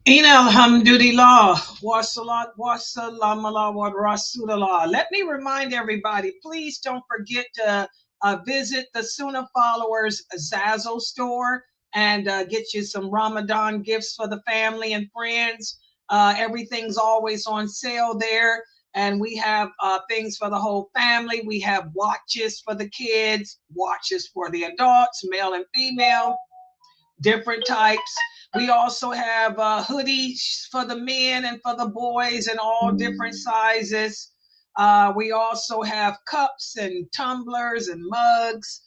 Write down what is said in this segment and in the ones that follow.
In alhamdulillah, wassalat, wassalam ala wa rasulullah. Let me remind everybody, please don't forget to visit the Sunnah Followers Zazzle store and get you some Ramadan gifts for the family and friends. Everything's always on sale there. And we have things for the whole family. We have watches for the kids, watches for the adults, male and female, different types. We also have hoodies for the men and for the boys in all different sizes. We also have cups and tumblers and mugs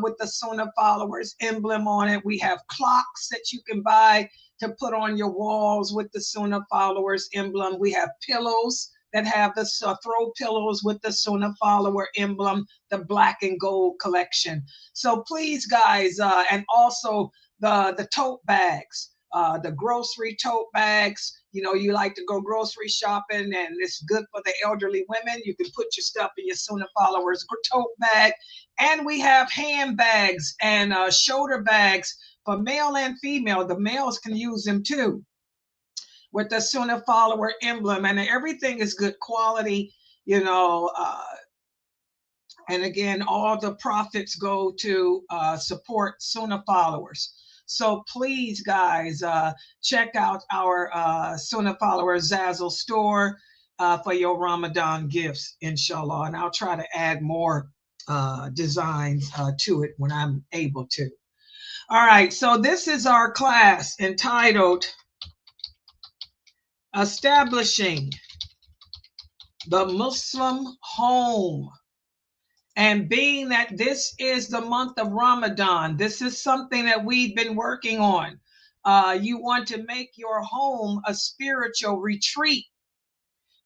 with the Sunnah Followers emblem on it. We have clocks that you can buy to put on your walls with the Sunnah Followers emblem. We have pillows that have the throw pillows with the Sunnah Follower emblem, the black and gold collection. So please, guys, and also the tote bags, the grocery tote bags. You know, you like to go grocery shopping, and it's good for the elderly women. You can put your stuff in your Sunnah Followers tote bag, and we have handbags and shoulder bags for male and female. The males can use them too with the Sunnah Follower emblem, and everything is good quality. You know, and again, all the profits go to support Sunnah Followers. So please, guys, check out our Sunnah Followers Zazzle store for your Ramadan gifts, inshallah. And I'll try to add more designs to it when I'm able to. All right, so this is our class entitled Establishing the Muslim Home. And being that this is the month of Ramadan, this is something that we've been working on. You want to make your home a spiritual retreat.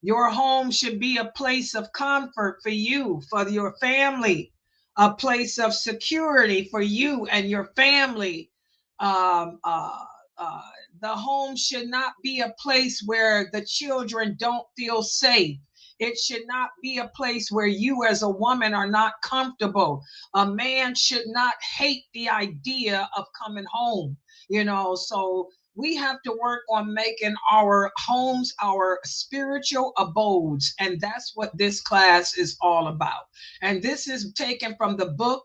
Your home should be a place of comfort for you, for your family, a place of security for you and your family. Um, uh, uh, the home should not be a place where the children don't feel safe. It should not be a place where you as a woman are not comfortable. A man should not hate the idea of coming home, you know. So we have to work on making our homes our spiritual abodes. And that's what this class is all about. And this is taken from the book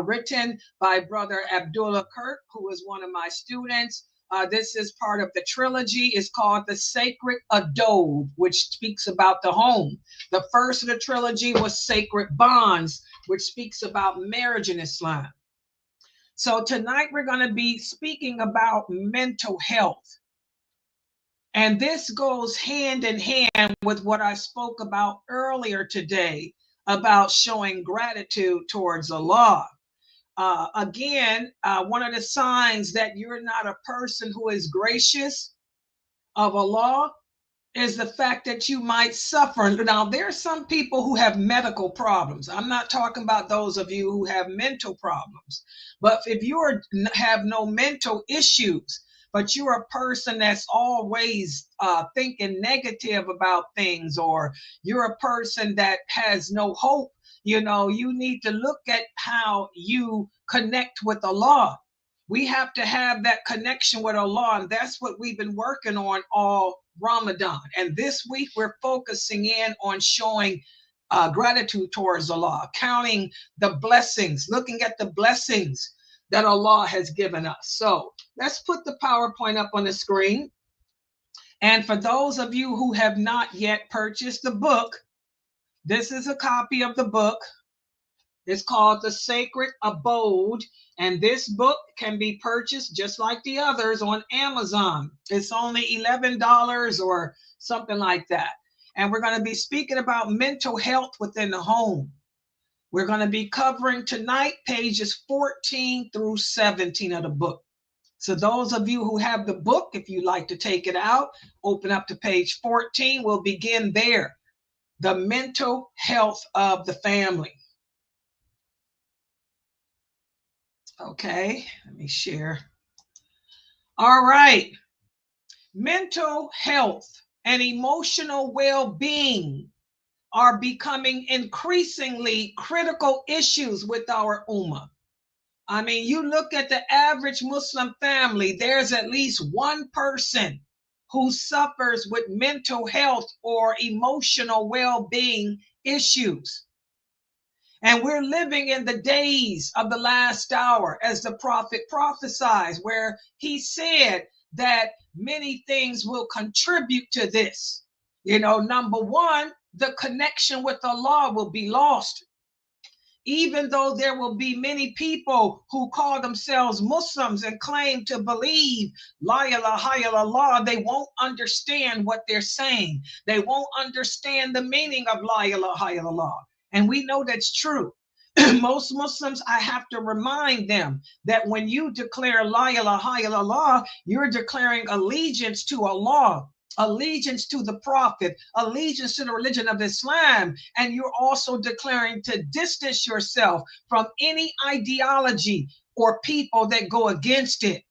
written by Brother Abdullah Kirk, who was one of my students. This is part of the trilogy. It's called The Sacred Abode, which speaks about the home. The first of the trilogy was Sacred Bonds, which speaks about marriage in Islam. So tonight we're going to be speaking about mental health. And this goes hand in hand with what I spoke about earlier today about showing gratitude towards Allah. Again, one of the signs that you're not a person who is gracious of Allah is the fact that you might suffer. Now, there are some people who have medical problems. I'm not talking about those of you who have mental problems. But if you have no mental issues, but you're a person that's always thinking negative about things, or you're a person that has no hope, you know, you need to look at how you connect with Allah. We have to have that connection with Allah, and that's what we've been working on all Ramadan. And this week we're focusing in on showing gratitude towards Allah, counting the blessings, looking at the blessings that Allah has given us. So let's put the PowerPoint up on the screen. And for those of you who have not yet purchased the book, this is a copy of the book. It's called The Sacred Abode, and this book can be purchased just like the others on Amazon. It's only $11 or something like that. And we're going to be speaking about mental health within the home. We're going to be covering tonight pages 14 through 17 of the book. So those of you who have the book, if you'd like to take it out, open up to page 14. We'll begin there. The mental health of the family. Okay, let me share. All right. Mental health and emotional well-being are becoming increasingly critical issues with our ummah. I mean, you look at the average Muslim family, there's at least one person who suffers with mental health or emotional well-being issues. And we're living in the days of the last hour, as the prophet prophesies, where he said that many things will contribute to this. Number one, the connection with Allah will be lost. Even though there will be many people who call themselves Muslims and claim to believe La ilaha illallah, they won't understand what they're saying. They won't understand the meaning of La ilaha illallah. And we know that's true. Most Muslims, I have to remind them that when you declare La ilaha illallah, you're declaring allegiance to Allah, allegiance to the prophet, allegiance to the religion of Islam, and you're also declaring to distance yourself from any ideology or people that go against it.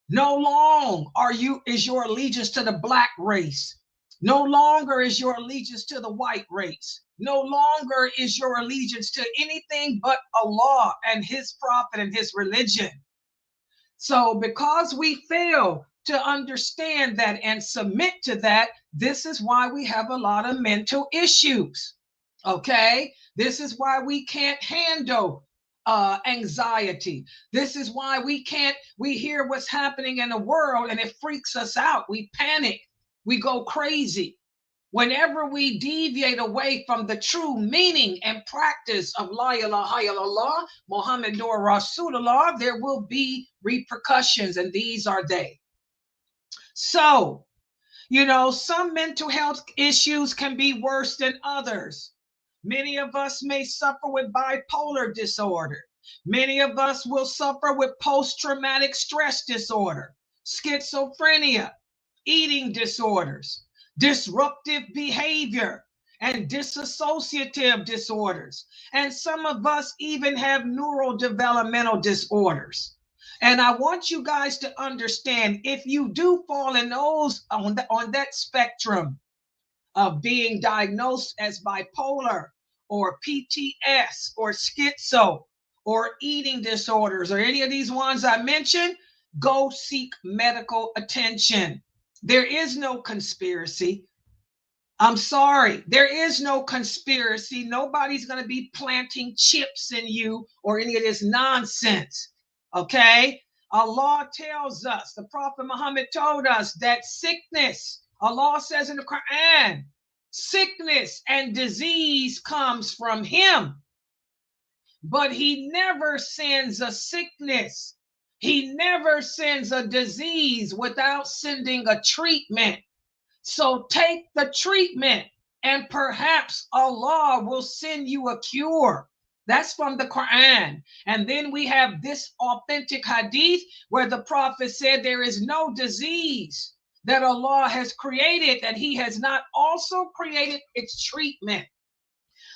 No longer is your allegiance to the black race. No longer is your allegiance to the white race. No longer is your allegiance to anything but Allah and his prophet and his religion. So because we fail to understand that and submit to that, this is why we have a lot of mental issues. Okay? This is why we can't handle anxiety. This is why we hear what's happening in the world and it freaks us out. We panic. We go crazy. Whenever we deviate away from the true meaning and practice of La ilaha illallah, Muhammadur Rasulullah, there will be repercussions, and these are they. So, some mental health issues can be worse than others. Many of us may suffer with bipolar disorder. Many of us will suffer with post-traumatic stress disorder, schizophrenia, eating disorders, disruptive behavior, and dissociative disorders. And some of us even have neurodevelopmental disorders. And I want you guys to understand, if you do fall in those on that spectrum of being diagnosed as bipolar or PTS or schizo or eating disorders or any of these ones I mentioned, go seek medical attention. There is no conspiracy. I'm sorry. There is no conspiracy. Nobody's going to be planting chips in you or any of this nonsense. Okay? Allah tells us, the Prophet Muhammad told us that sickness, Allah says in the Quran, sickness and disease comes from him. But he never sends a sickness. He never sends a disease without sending a treatment. So take the treatment and perhaps Allah will send you a cure. That's from the Quran. And then we have this authentic hadith where the Prophet said there is no disease that Allah has created that he has not also created its treatment.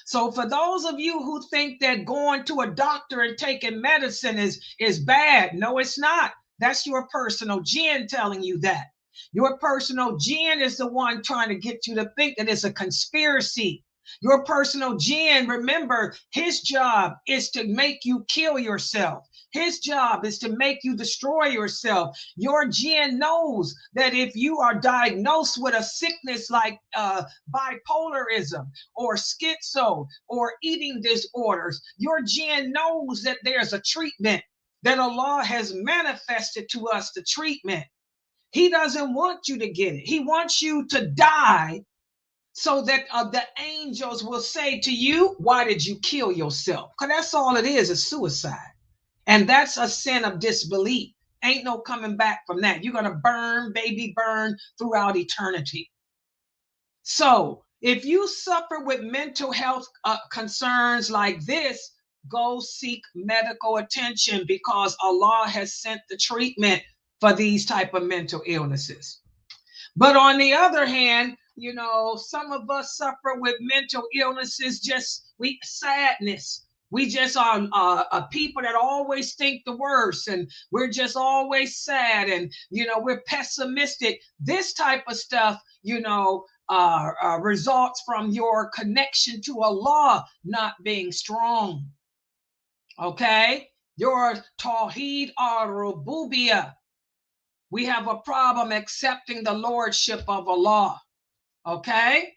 So for those of you who think that going to a doctor and taking medicine is bad, no, it's not. That's your personal jinn telling you that. Your personal jinn is the one trying to get you to think that it's a conspiracy. Your personal jinn, remember, his job is to make you kill yourself. His job is to make you destroy yourself. Your jinn knows that if you are diagnosed with a sickness like bipolarism or schizo or eating disorders, your jinn knows that there's a treatment, that Allah has manifested to us the treatment. He doesn't want you to get it. He wants you to die so that the angels will say to you, why did you kill yourself? Because that's all it is suicide. And that's a sin of disbelief. Ain't no coming back from that. You're going to burn, baby, burn throughout eternity. So if you suffer with mental health concerns like this, go seek medical attention because Allah has sent the treatment for these type of mental illnesses. But on the other hand, some of us suffer with mental illnesses, sadness. We just are people that always think the worst, and we're just always sad, and we're pessimistic. This type of stuff, results from your connection to Allah not being strong. Okay, your Tawheed al-Rububiyah, We have a problem accepting the lordship of Allah. Okay?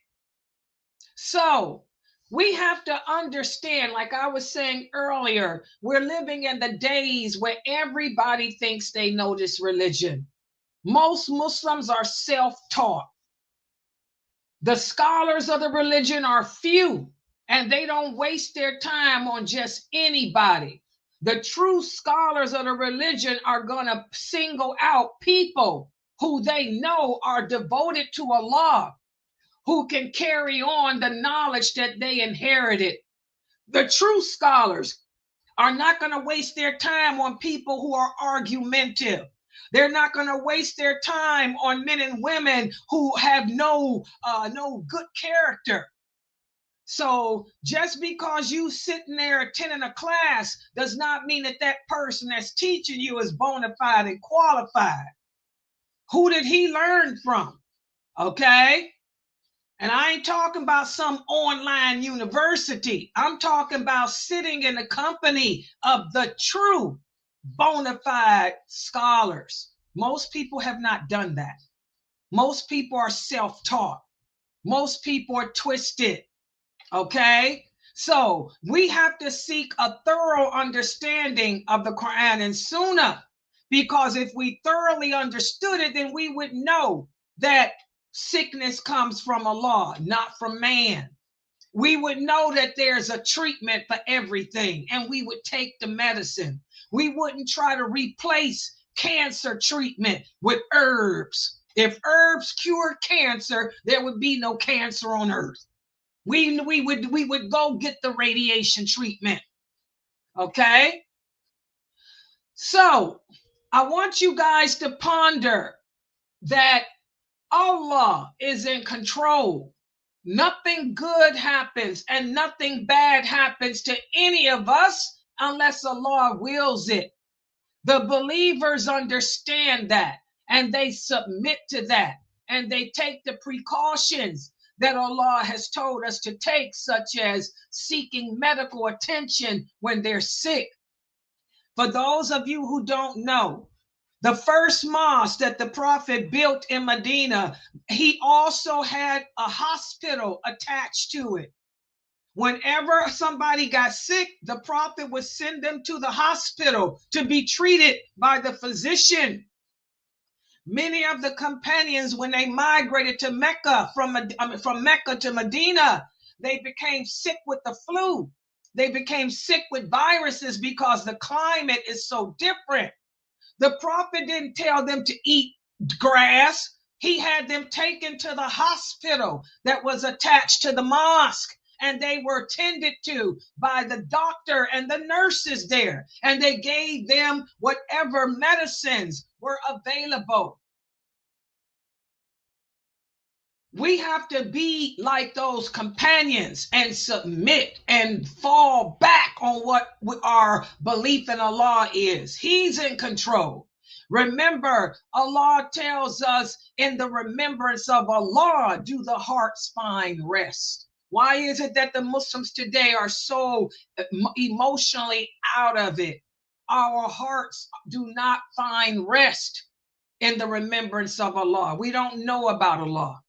So we have to understand, like I was saying earlier, we're living in the days where everybody thinks they know this religion. Most Muslims are self-taught. The scholars of the religion are few, and they don't waste their time on just anybody. The true scholars of the religion are going to single out people who they know are devoted to Allah, who can carry on the knowledge that they inherited. The true scholars are not going to waste their time on people who are argumentative. They're not going to waste their time on men and women who have no good character. So just because you sitting there attending a class does not mean that that person that's teaching you is bona fide and qualified. Who did he learn from? Okay. And I ain't talking about some online university. I'm talking about sitting in the company of the true bona fide scholars. Most people have not done that. Most people are self-taught. Most people are twisted. Okay? So we have to seek a thorough understanding of the Quran and Sunnah, because if we thoroughly understood it, then we would know that sickness comes from Allah, not from man. We would know that there's a treatment for everything, and we would take the medicine. We wouldn't try to replace cancer treatment with herbs. If herbs cured cancer, there would be no cancer on earth. We would go get the radiation treatment. Okay? So I want you guys to ponder that Allah is in control. Nothing good happens and nothing bad happens to any of us unless Allah wills it. The believers understand that, and they submit to that, and they take the precautions that Allah has told us to take, such as seeking medical attention when they're sick. For those of you who don't know, the first mosque that the Prophet built in Medina, he also had a hospital attached to it. Whenever somebody got sick, the Prophet would send them to the hospital to be treated by the physician. Many of the companions, when they migrated to Mecca, from Mecca to Medina, they became sick with the flu. They became sick with viruses because the climate is so different. The Prophet didn't tell them to eat grass. He had them taken to the hospital that was attached to the mosque, and they were tended to by the doctor and the nurses there, and they gave them whatever medicines were available. We have to be like those companions and submit and fall back on what our belief in Allah is. He's in control. Remember, Allah tells us, in the remembrance of Allah, do the hearts find rest. Why is it that the Muslims today are so emotionally out of it? Our hearts do not find rest in the remembrance of Allah. We don't know about Allah.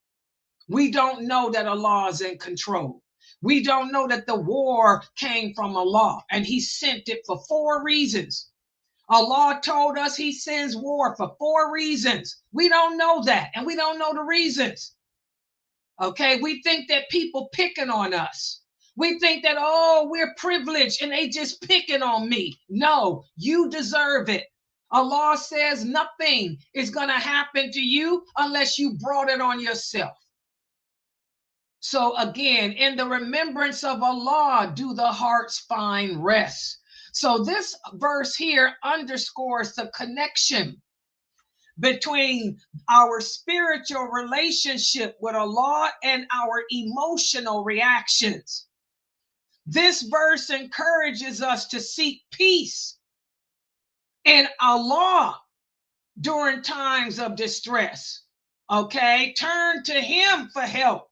We don't know that Allah is in control. We don't know that the war came from Allah and he sent it for 4 reasons. Allah told us he sends war for 4 reasons. We don't know that, and we don't know the reasons. Okay, we think that people picking on us. We think that, oh, we're privileged and they just picking on me. No, you deserve it. Allah says nothing is going to happen to you unless you brought it on yourself. So again, in the remembrance of Allah, do the hearts find rest. So this verse here underscores the connection between our spiritual relationship with Allah and our emotional reactions. This verse encourages us to seek peace in Allah during times of distress. Okay, turn to him for help.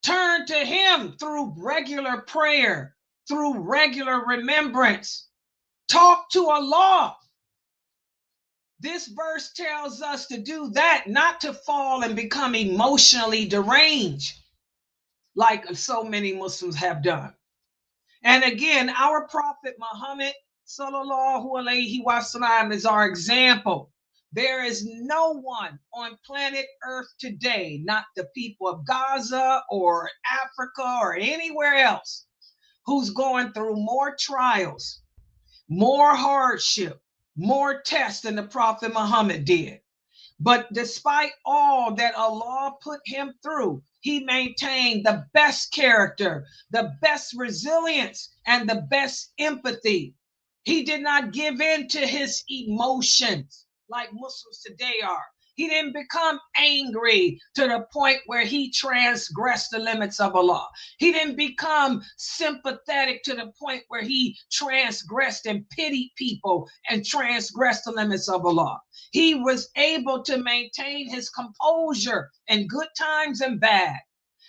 Turn to him through regular prayer, through regular remembrance. Talk to Allah. This verse tells us to do that, not to fall and become emotionally deranged like so many Muslims have done. And again, our Prophet Muhammad sallallahu alaihi wasallam is our example. There is no one on planet Earth today, not the people of Gaza or Africa or anywhere else, who's going through more trials, more hardship, more tests than the Prophet Muhammad did. But despite all that Allah put him through, he maintained the best character, the best resilience, and the best empathy. He did not give in to his emotions like Muslims today are. He didn't become angry to the point where he transgressed the limits of Allah. He didn't become sympathetic to the point where he transgressed and pitied people and transgressed the limits of Allah. He was able to maintain his composure in good times and bad.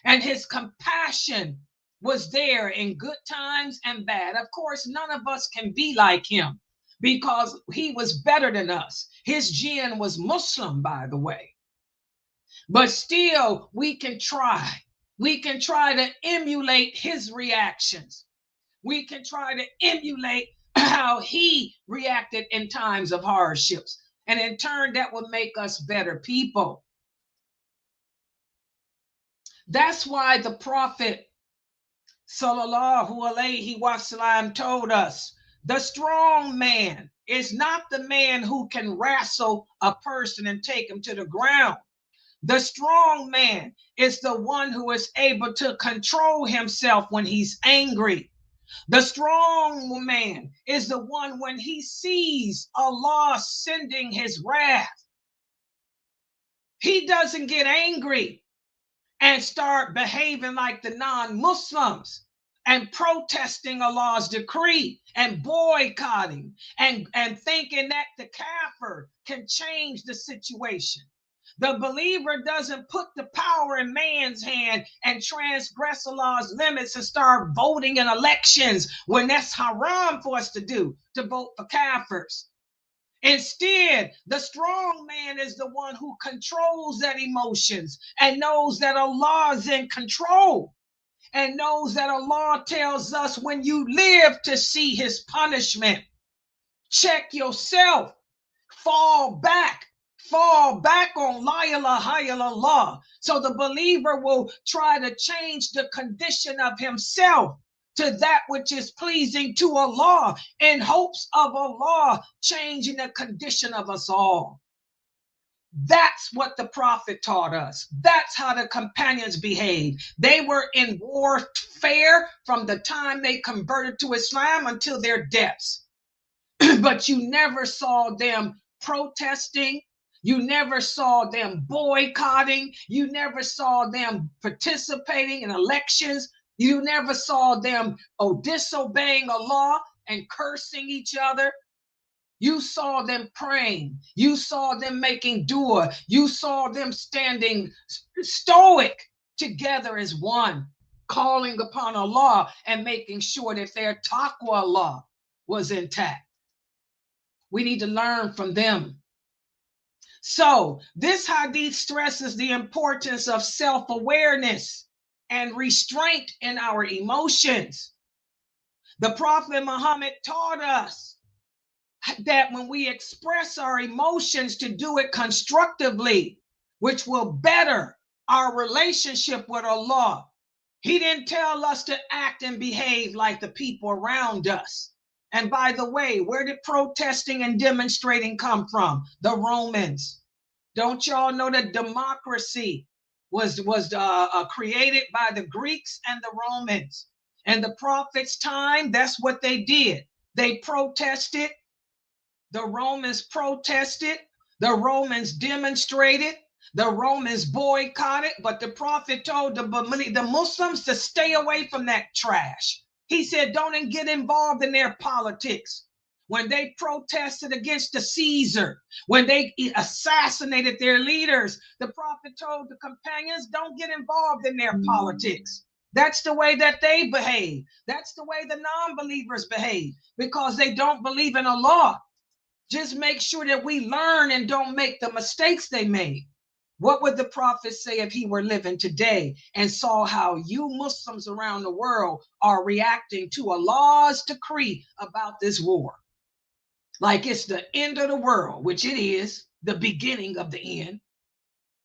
And his compassion was there in good times and bad. Of course, none of us can be like him because he was better than us. His jinn was Muslim, by the way. But still, we can try. We can try to emulate his reactions. We can try to emulate how he reacted in times of hardships. And in turn, that will make us better people. That's why the Prophet sallallahu alaihi wasallam told us, the strong man is not the man who can wrestle a person and take him to the ground. The strong man is the one who is able to control himself when he's angry. The strong man is the one when he sees Allah sending his wrath, he doesn't get angry and start behaving like the non-Muslims and protesting Allah's decree and boycotting and thinking that the kafir can change the situation. The believer doesn't put the power in man's hand and transgress Allah's limits and start voting in elections when that's haram for us to do, to vote for kafirs. Instead, the strong man is the one who controls that emotions and knows that Allah is in control and knows that Allah tells us when you live to see his punishment, check yourself, fall back on La ilaha illallah. So the believer will try to change the condition of himself to that which is pleasing to Allah in hopes of Allah changing the condition of us all. That's what the Prophet taught us. That's how the companions behaved. They were in warfare from the time they converted to Islam until their deaths. But you never saw them protesting. You never saw them boycotting. You never saw them participating in elections. You never saw them disobeying Allah and cursing each other. You saw them praying. You saw them making dua. You saw them standing stoic together as one, calling upon Allah and making sure that their taqwa Allah was intact. We need to learn from them. So this hadith stresses the importance of self-awareness and restraint in our emotions. The Prophet Muhammad taught us that when we express our emotions, to do it constructively, which will better our relationship with Allah. He didn't tell us to act and behave like the people around us. And by the way, where did protesting and demonstrating come from? The Romans. Don't y'all know that democracy was created by the Greeks and the Romans? And the Prophet's time, that's what they did. They protested. The Romans protested. The Romans demonstrated. The Romans boycotted. But the Prophet told the Muslims to stay away from that trash. He said, don't get involved in their politics. When they protested against the Caesar, when they assassinated their leaders, the Prophet told the companions, don't get involved in their politics. That's the way that they behave. That's the way the non-believers behave, because they don't believe in Allah. Just make sure that we learn and don't make the mistakes they made. What would the prophet say if he were living today and saw how you Muslims around the world are reacting to Allah's decree about this war? Like it's the end of the world, which it is, the beginning of the end.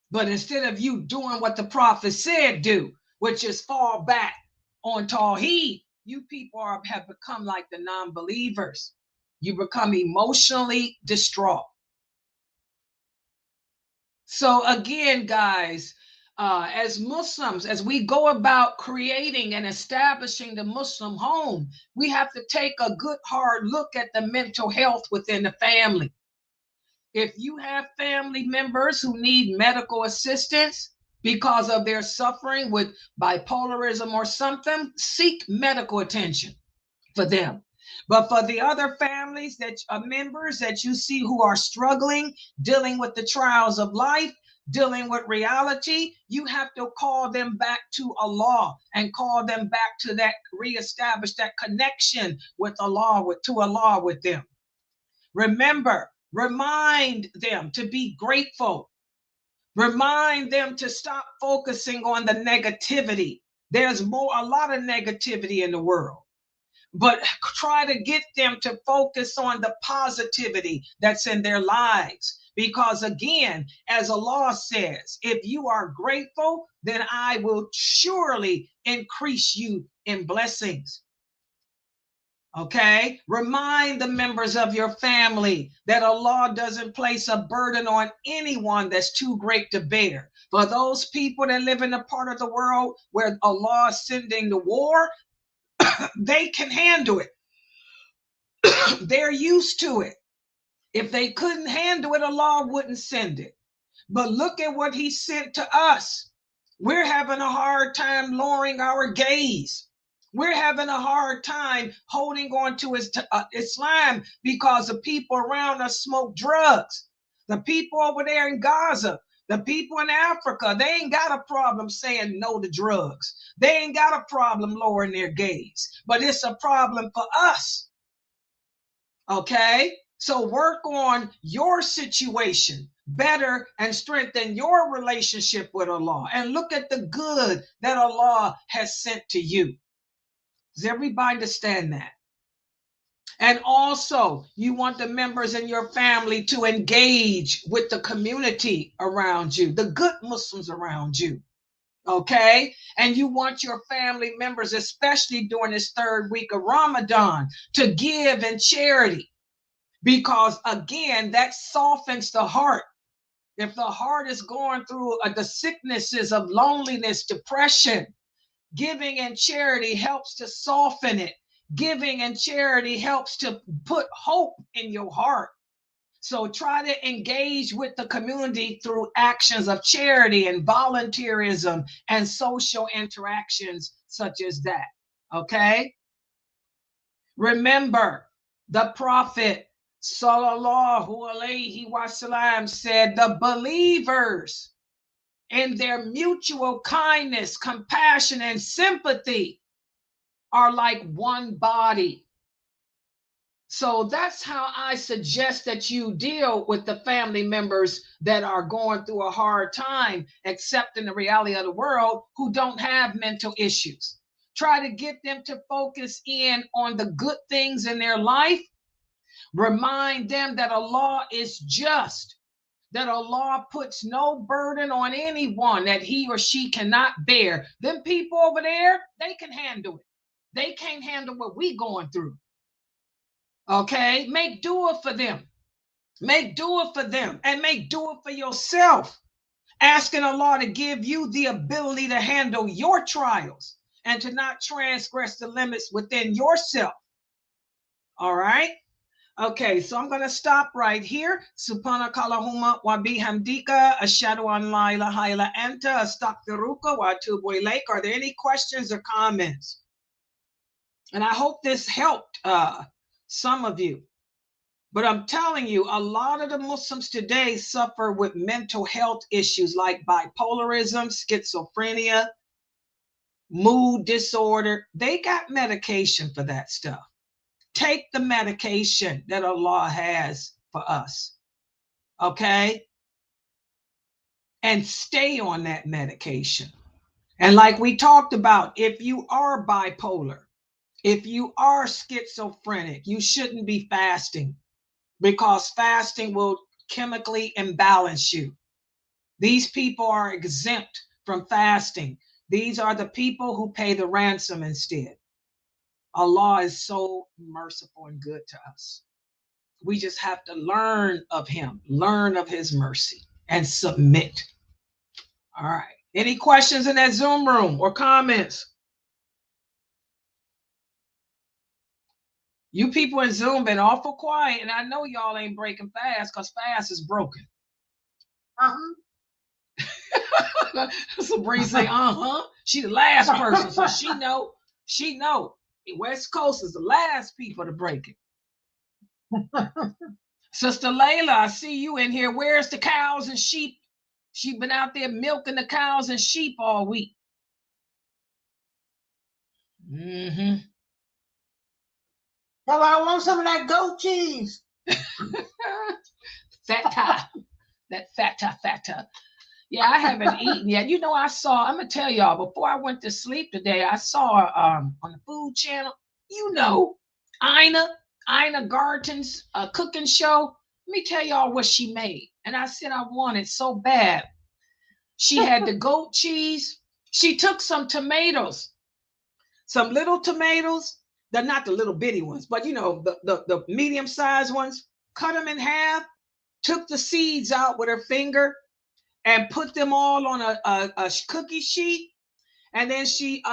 But instead of you doing what the prophet said do, which is fall back on Tawheed, you people have become like the non-believers. You become emotionally distraught. So again, guys, as Muslims, as we go about creating and establishing the Muslim home, we have to take a good hard look at the mental health within the family. If you have family members who need medical assistance because of their suffering with bipolarism or something, seek medical attention for them. But for the other families that are members that you see who are struggling, dealing with the trials of life, dealing with reality, you have to call them back to Allah and call them back to that, reestablish that connection with Allah, to Allah with them. Remember, remind them to be grateful. Remind them to stop focusing on the negativity. There's a lot of negativity in the world. But try to get them to focus on the positivity that's in their lives. Because again, as Allah says, if you are grateful, then I will surely increase you in blessings. Okay? Remind the members of your family that Allah doesn't place a burden on anyone that's too great to bear. For those people that live in a part of the world where Allah is sending the war, they can handle it. They're used to it. If they couldn't handle it, Allah wouldn't send it. But look at what He sent to us. We're having a hard time lowering our gaze. We're having a hard time holding on to Islam because the people around us smoke drugs. The people over there in Gaza, the people in Africa, they ain't got a problem saying no to drugs. They ain't got a problem lowering their gaze. But it's a problem for us. Okay? So work on your situation better and strengthen your relationship with Allah. And look at the good that Allah has sent to you. Does everybody understand that? And also, you want the members in your family to engage with the community around you, the good Muslims around you. Okay? And you want your family members, especially during this third week of Ramadan, to give in charity. Because again, that softens the heart. If the heart is going through the sicknesses of loneliness, depression, giving and charity helps to soften it. Giving and charity helps to put hope in your heart. So try to engage with the community through actions of charity and volunteerism and social interactions such as that. Okay? Remember, the Prophet Sallallahu Alaihi Wasallam said, the believers in their mutual kindness, compassion, and sympathy are like one body. So that's how I suggest that you deal with the family members that are going through a hard time, accepting the reality of the world, who don't have mental issues. Try to get them to focus in on the good things in their life. Remind them that Allah is just, that Allah puts no burden on anyone that he or she cannot bear. Them people over there, they can handle it. They can't handle what we going through. Okay? Make dua for them. Make dua for them and make dua for yourself. Asking Allah to give you the ability to handle your trials and to not transgress the limits within yourself. All right? Okay, so I'm going to stop right here. Subhanakallahumma wa bihamdika ashhadu an la ilaha illa anta astaghfiruka wa atubu ilaik. Are there any questions or comments? And I hope this helped some of you. But I'm telling you, a lot of the Muslims today suffer with mental health issues like bipolarism, schizophrenia, mood disorder. They got medication for that stuff. Take the medication that Allah has for us. Okay? And stay on that medication. And like we talked about, if you are bipolar, if you are schizophrenic, you shouldn't be fasting, because fasting will chemically imbalance you. These people are exempt from fasting. These are the people who pay the ransom instead. Allah is so merciful and good to us. We just have to learn of him, learn of his mercy, and submit. All right. Any questions in that Zoom room or comments? You people in Zoom been awful quiet, and I know y'all ain't breaking fast, because fast is broken. Sabrina say, she the last person, so she know. The West Coast is the last people to break it. Sister Laila, I see you in here. Where's the cows and sheep? She been out there milking the cows and sheep all week. Mm-hmm. Well, I want some of that goat cheese. Fata. That fata. Yeah, I haven't eaten yet. You know, I'm going to tell y'all, before I went to sleep today, I saw on the Food Channel, Ina Garten's cooking show. Let me tell y'all what she made. And I said I want it so bad. She had the goat cheese. She took some tomatoes, some little tomatoes. They're not the little bitty ones, but the medium-sized ones. Cut them in half, took the seeds out with her finger, and put them all on a cookie sheet. And then she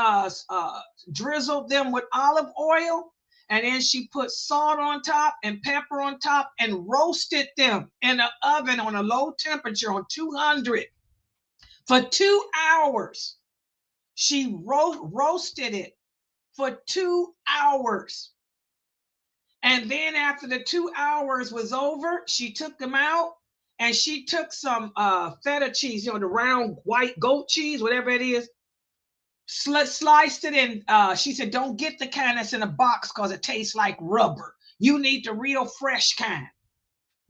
drizzled them with olive oil. And then she put salt on top and pepper on top and roasted them in an oven on a low temperature on 200 for 2 hours. She roasted it for 2 hours. And then after the 2 hours was over, she took them out. And she took some feta cheese, the round white goat cheese, whatever it is, sliced it in. She said, don't get the kind that's in a box because it tastes like rubber. You need the real fresh kind,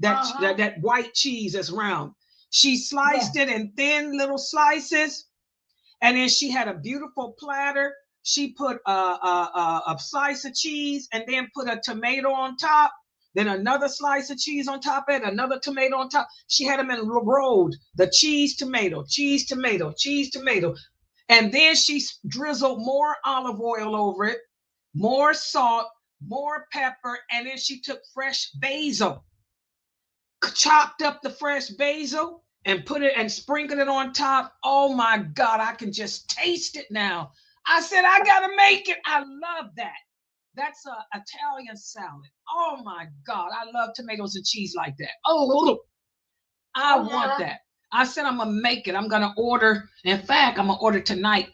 that white cheese that's round. She sliced it in thin little slices. And then she had a beautiful platter. She put a slice of cheese and then put a tomato on top. Then another slice of cheese on top of it, another tomato on top. She had them in rolled, the cheese, tomato. And then she drizzled more olive oil over it, more salt, more pepper, and then she took fresh basil, chopped up the fresh basil, and put it and sprinkled it on top. Oh my God, I can just taste it now. I said, I gotta make it. I love that. That's an Italian salad. Oh my God, I love tomatoes and cheese like that. Oh, I want that. I said, I'm gonna make it. I'm gonna order. In fact, I'm gonna order tonight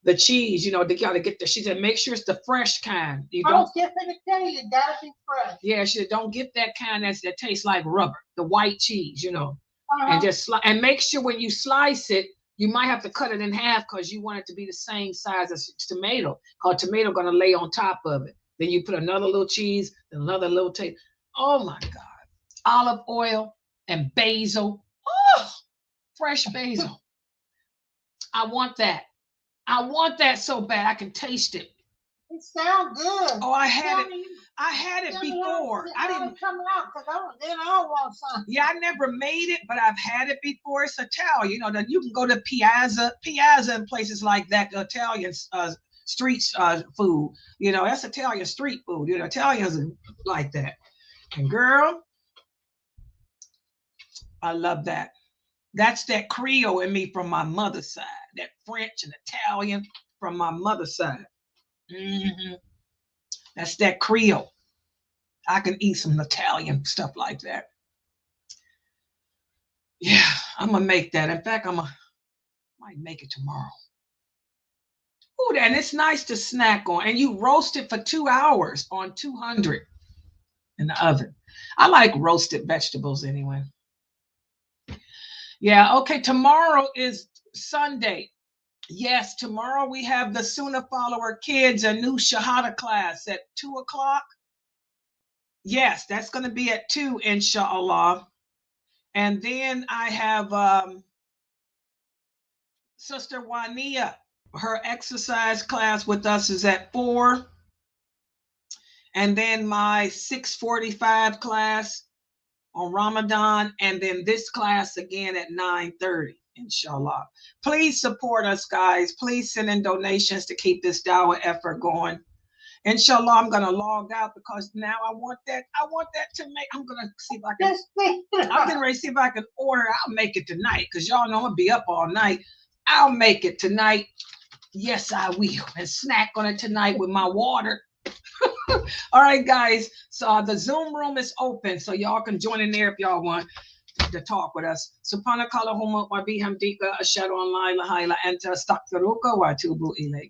the cheese. They gotta get the. She said, make sure it's the fresh kind. You don't. It gotta be fresh. Yeah, she said, don't get that kind that tastes like rubber. The white cheese, and just and make sure when you slice it, you might have to cut it in half because you want it to be the same size as tomato. Because tomato gonna lay on top of it. Then you put another little cheese, then another little taste. Oh my God! Olive oil and basil. Oh, fresh basil. I want that. I want that so bad. I can taste it. It sounds good. Oh, I had it before. I didn't come out because I want some. Yeah, I never made it, but I've had it before. It's Italian. That you can go to Piazza, and places like that. Italian street food. That's Italian street food. Italians are like that. And girl, I love that. That's that Creole in me from my mother's side. That French and Italian from my mother's side. Mm-hmm. That's that Creole. I can eat some Italian stuff like that. Yeah, I'm gonna make that. In fact, might make it tomorrow. Oh, and it's nice to snack on. And you roast it for 2 hours on 200 in the oven. I like roasted vegetables anyway. Yeah, okay, tomorrow is Sunday. Yes, tomorrow we have the Sunnah follower kids, a new Shahada class at 2:00. Yes, that's going to be at 2, inshallah. And then I have Sister Wania. Her exercise class with us is at 4. And then my 6:45 class on Ramadan, and then this class again at 9:30, inshallah. Please support us, guys. Please send in donations to keep this dawah effort going. Inshallah, I'm gonna log out because now I want that to make. I'm gonna see if I can. I'm getting ready to see if I can order. I'll make it tonight because y'all know I'm gonna be up all night. I'll make it tonight. Yes, I will, and snack on it tonight with my water. All right, guys. So the Zoom room is open, so y'all can join in there if y'all want to talk with us. Subhanakallahumma wa bihamdika ashhadu an la ilaha illa anta astaghfiruka wa atubu ilayk.